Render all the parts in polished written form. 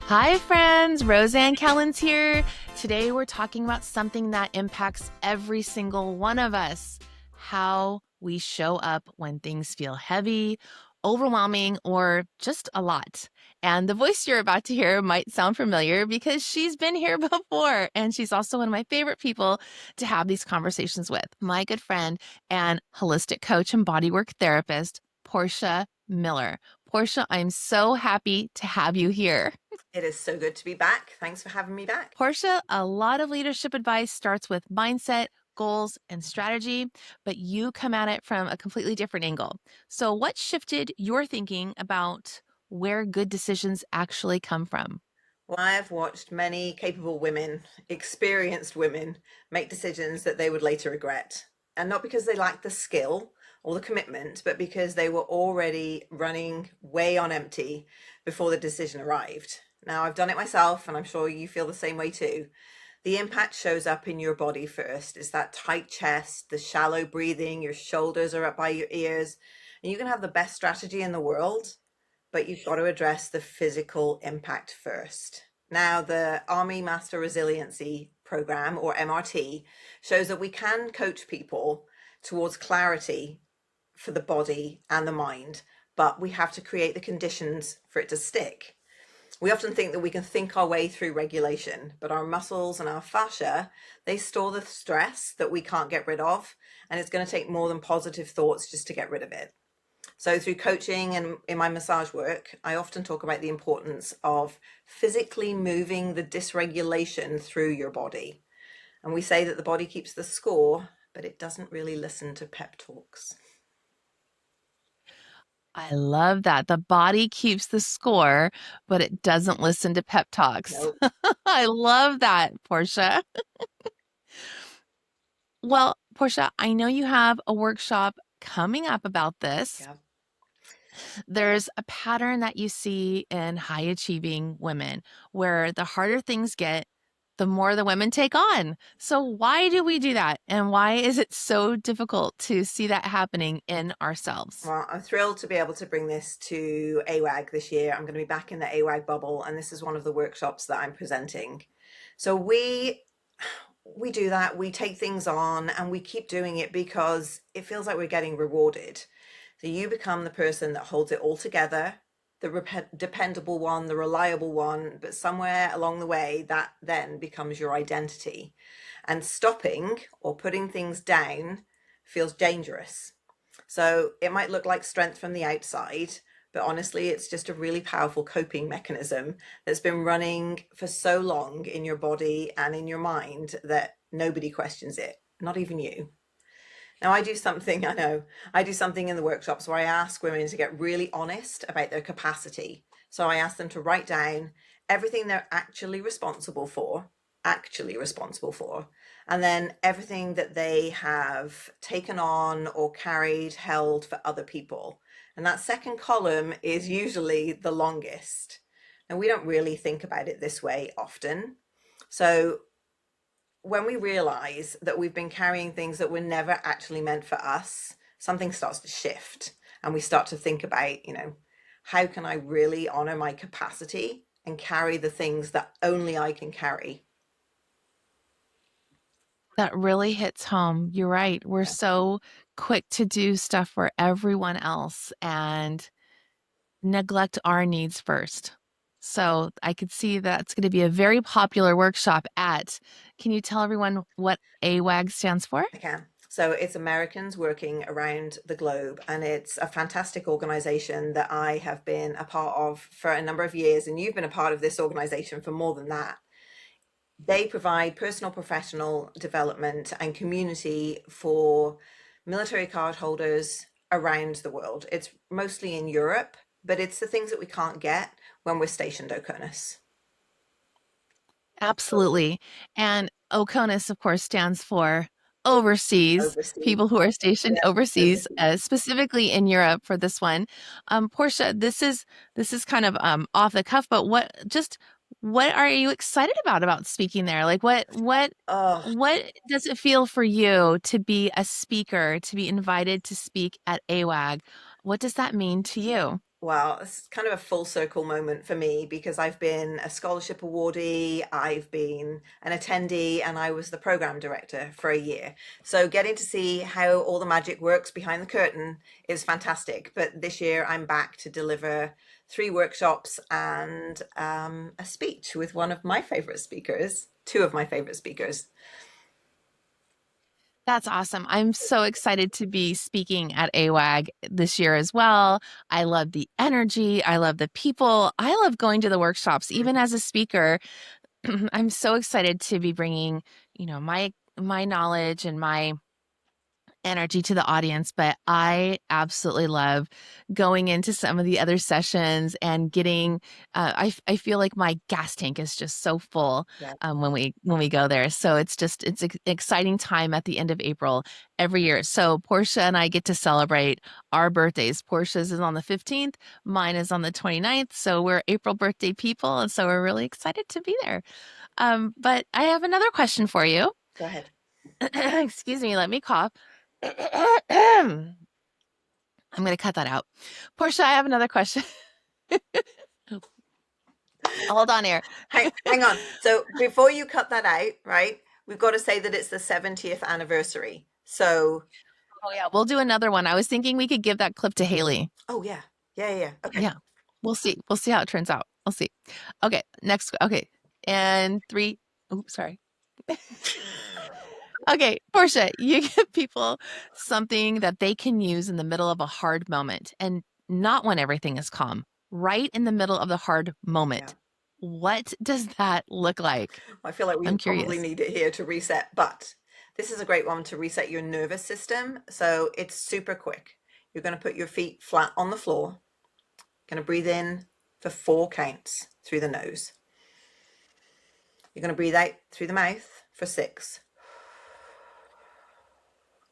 Hi, friends. Roseanne Kellens here. Today, we're talking about something that impacts every single one of us: how we show up when things feel heavy, overwhelming, or just a lot. And the voice you're about to hear might sound familiar because she's been here before. And she's also one of my favorite people to have these conversations with. My good friend and holistic coach and bodywork therapist, Portia Miller. Portia, I'm so happy to have you here. It is so good to be back. Thanks for having me back. Portia, a lot of leadership advice starts with mindset, goals, and strategy, but you come at it from a completely different angle. So, what shifted your thinking about where good decisions actually come from? Well, I have watched many capable women, experienced women, make decisions that they would later regret. And not because they lacked the skill or the commitment, but because they were already running way on empty before the decision arrived. Now, I've done it myself, and I'm sure you feel the same way too. The impact shows up in your body first. It's that tight chest, the shallow breathing, your shoulders are up by your ears, and you can have the best strategy in the world, but you've got to address the physical impact first. Now, the Army Master Resiliency Program, or MRT, shows that we can coach people towards clarity for the body and the mind, but we have to create the conditions for it to stick. We often think that we can think our way through regulation, but our muscles and our fascia, they store the stress that we can't get rid of, and it's going to take more than positive thoughts just to get rid of it. So through coaching and in my massage work, I often talk about the importance of physically moving the dysregulation through your body. And we say that the body keeps the score, but it doesn't really listen to pep talks. I love that. The body keeps the score, but it doesn't listen to pep talks. No. I love that, Portia. Well, Portia, I know you have a workshop coming up about this. Yeah. There's a pattern that you see in high achieving women where the harder things get, the more the women take on. So, why do we do that? And why is it so difficult to see that happening in ourselves? Well, I'm thrilled to be able to bring this to AWAG this year. I'm going to be back in the AWAG bubble, and this is one of the workshops that I'm presenting. So we do that. We take things on and we keep doing it because it feels like we're getting rewarded. So you become the person that holds it all together, the dependable one, the reliable one, but somewhere along the way, that then becomes your identity. And stopping or putting things down feels dangerous. So it might look like strength from the outside, but honestly, it's just a really powerful coping mechanism that's been running for so long in your body and in your mind that nobody questions it, not even you. Now, I do something in the workshops where I ask women to get really honest about their capacity. So I ask them to write down everything they're actually responsible for, and then everything that they have taken on or carried, held for other people. And that second column is usually the longest. And we don't really think about it this way often. So when we realize that we've been carrying things that were never actually meant for us, something starts to shift and we start to think about, how can I really honor my capacity and carry the things that only I can carry? That really hits home. You're right. We're Yeah. so quick to do stuff for everyone else and neglect our needs first. So I could see that's going to be a very popular workshop at. Can you tell everyone what AWAG stands for? I can. So it's Americans working around the globe, and it's a fantastic organization that I have been a part of for a number of years, and you've been a part of this organization for more than that. They provide personal professional development and community for military card holders around the world. It's mostly in Europe, but it's the things that we can't get when we're stationed OCONUS. Absolutely. And OCONUS, of course, stands for overseas, Overseas. people who are stationed Yeah, overseas, overseas. specifically in Europe for this one. Portia, this is kind of off the cuff, but what are you excited about speaking there? Like Oh, what does it feel for you to be a speaker, to be invited to speak at AWAG? What does that mean to you? Well, it's kind of a full circle moment for me because I've been a scholarship awardee, I've been an attendee, and I was the program director for a year. So getting to see how all the magic works behind the curtain is fantastic. But this year I'm back to deliver three workshops and a speech with one of my favorite speakers, two of my favorite speakers. That's awesome. I'm so excited to be speaking at AWAG this year as well. I love the energy. I love the people. I love going to the workshops, even as a speaker. I'm so excited to be bringing, my knowledge and my energy to the audience, but I absolutely love going into some of the other sessions and getting. I feel like my gas tank is just so full Yeah. when we go there. So it's an exciting time at the end of April every year. So Portia and I get to celebrate our birthdays. Portia's is on the 15th, mine is on the 29th. So we're April birthday people, and so we're really excited to be there. But I have another question for you. Go ahead. Excuse me, let me cough. I'm going to cut that out. Portia, I have another question. Hold on here. Hang on. So before you cut that out, right, we've got to say that it's the 70th anniversary. So, Oh yeah, we'll do another one. I was thinking we could give that clip to Haley. oh yeah. Yeah, yeah, yeah. Okay. Yeah. We'll see. We'll see how it turns out. We'll see. Okay, next. Okay. And three. Oops, sorry. Okay, Portia, you give people something that they can use in the middle of a hard moment and not when everything is calm, right in the middle of the hard Yeah. moment. What does that look like? I feel like we I'm probably curious. need it here to reset, but this is a great one to reset your nervous system. So it's super quick. You're going to put your feet flat on the floor. Going to breathe in for 4 counts through the nose. You're going to breathe out through the mouth for 6.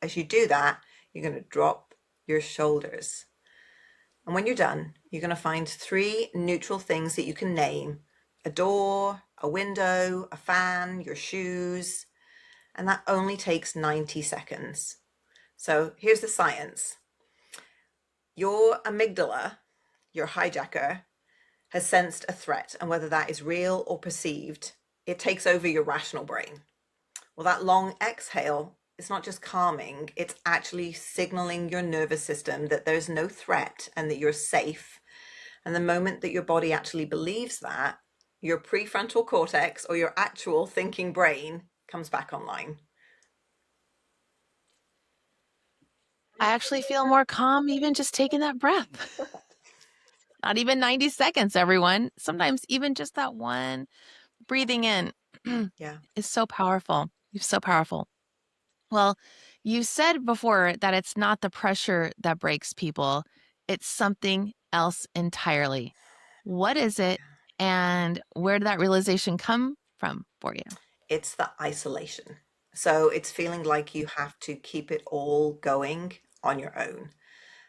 As you do that, you're going to drop your shoulders. And when you're done, you're going to find 3 neutral things that you can name: a door, a window, a fan, your shoes. And that only takes 90 seconds. So here's the science: your amygdala, your hijacker, has sensed a threat, and whether that is real or perceived, it takes over your rational brain. Well, that long exhale, it's not just calming, it's actually signaling your nervous system that there's no threat and that you're safe. And the moment that your body actually believes that, your prefrontal cortex, or your actual thinking brain, comes back online. I actually feel more calm even just taking that breath. Not even 90 seconds, everyone. Sometimes even just that one breathing in Yeah. is so powerful. It's so powerful. Well, you said before that it's not the pressure that breaks people, it's something else entirely. What is it, and where did that realization come from for you? It's the isolation. So it's feeling like you have to keep it all going on your own.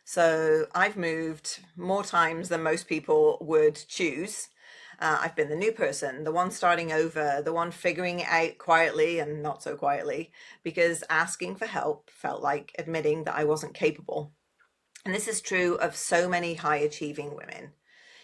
So I've moved more times than most people would choose. I've been the new person, the one starting over, the one figuring it out quietly and not so quietly, because asking for help felt like admitting that I wasn't capable. And this is true of so many high achieving women.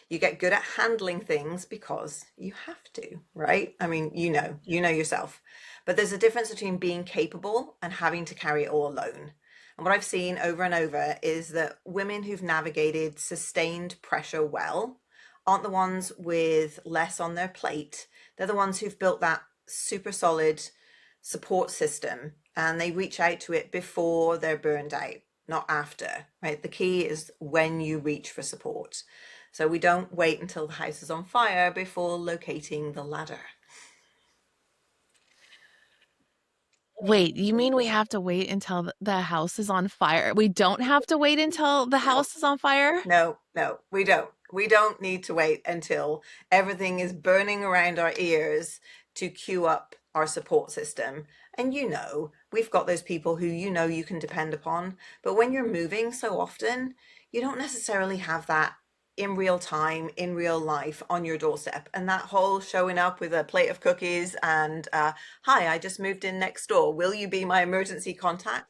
You get good at handling things because you have to, right? I mean, you know yourself. But there's a difference between being capable and having to carry it all alone. And what I've seen over and over is that women who've navigated sustained pressure well aren't the ones with less on their plate. They're the ones who've built that super solid support system, and they reach out to it before they're burned out, not after, right? The key is when you reach for support. So we don't wait until the house is on fire before locating the ladder. Wait, you mean we have to wait until the house is on fire? We don't have to wait until the No, house is on fire? no, no, we don't. We don't need to wait until everything is burning around our ears to queue up our support system. And we've got those people who you can depend upon. But when you're moving so often, you don't necessarily have that in real time, in real life, on your doorstep. And that whole showing up with a plate of cookies and, hi, I just moved in next door. Will you be my emergency contact?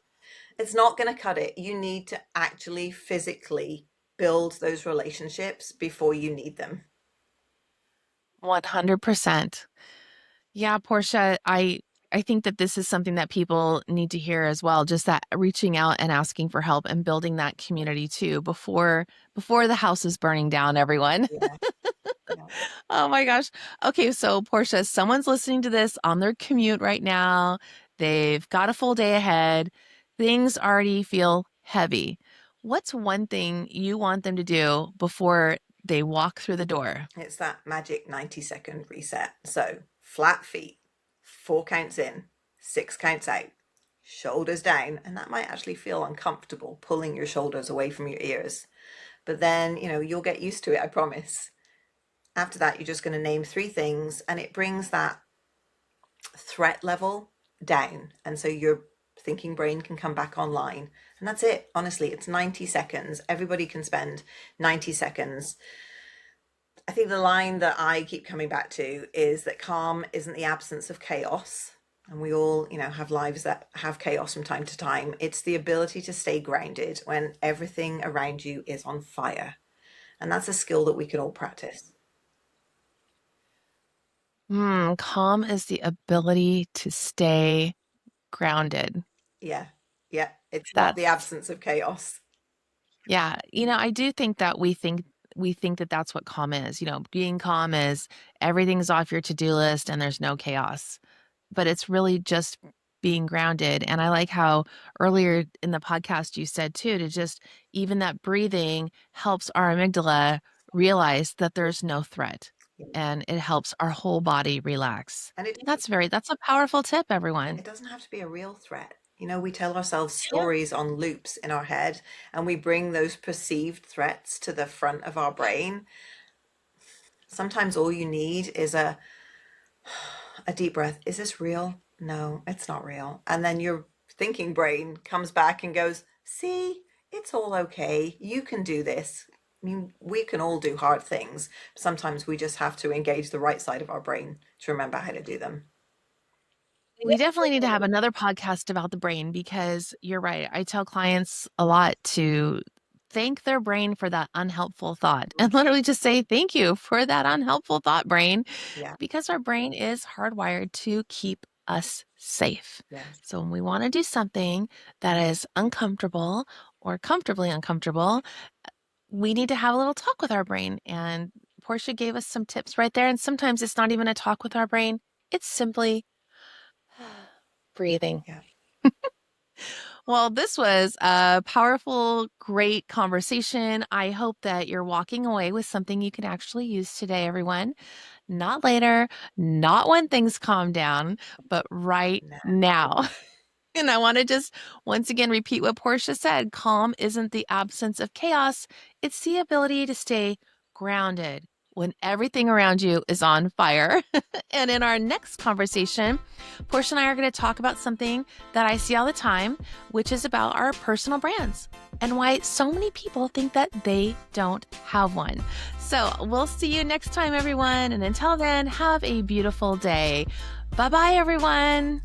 It's not going to cut it. You need to actually physically build those relationships before you need them. 100%. Yeah, Portia, I think that this is something that people need to hear as well, just that reaching out and asking for help and building that community too before the house is burning down, everyone. Yeah, yeah, Oh my gosh. Okay, so Portia, someone's listening to this on their commute right now. They've got a full day ahead. Things already feel heavy. What's one thing you want them to do before they walk through the door? it's that magic 90-second reset. So flat feet, 4 counts in, 6 counts out, shoulders down, and that might actually feel uncomfortable, pulling your shoulders away from your ears. But then, you'll get used to it, I promise. After that, you're just going to name 3 things, and it brings that threat level down. And so your thinking brain can come back online. And that's it. Honestly, it's 90 seconds. Everybody can spend 90 seconds. I think the line that I keep coming back to is that calm isn't the absence of chaos. And we all, have lives that have chaos from time to time. It's the ability to stay grounded when everything around you is on fire. And that's a skill that we can all practice. Calm is the ability to stay grounded. Yeah. Yeah. It's not the That's absence of chaos. Yeah, I do think that we think that that's what calm is. Being calm is everything's off your to-do list and there's no chaos. But it's really just being grounded. And I like how earlier in the podcast you said too, to just even that breathing helps our amygdala realize that there's no threat and it helps our whole body relax. And That's a powerful tip, everyone. it doesn't have to be a real threat. We tell ourselves Yeah. stories on loops in our head, and we bring those perceived threats to the front of our brain. Sometimes all you need is a deep breath. Is this real? No, it's not real. And then your thinking brain comes back and goes, see, it's all okay. You can do this. I mean, we can all do hard things. Sometimes we just have to engage the right side of our brain to remember how to do them. We definitely need to have another podcast about the brain because you're right. I tell clients a lot to thank their brain for that unhelpful thought and literally just say, thank you for that unhelpful thought, brain, Yeah, because our brain is hardwired to keep us safe. yes, So when we want to do something that is uncomfortable or comfortably uncomfortable, we need to have a little talk with our brain. And Portia gave us some tips right there. And sometimes it's not even a talk with our brain, it's simply breathing. yeah. Well, this was a powerful, great conversation. I hope that you're walking away with something you can actually use today, everyone. Not later, not when things calm down, but right No. now. And I want to just once again repeat what Portia said. Calm isn't the absence of chaos, it's the ability to stay grounded when everything around you is on fire. And in our next conversation, Portia and I are going to talk about something that I see all the time, which is about our personal brands and why so many people think that they don't have one. So we'll see you next time, everyone. And until then, have a beautiful day. Bye bye, everyone.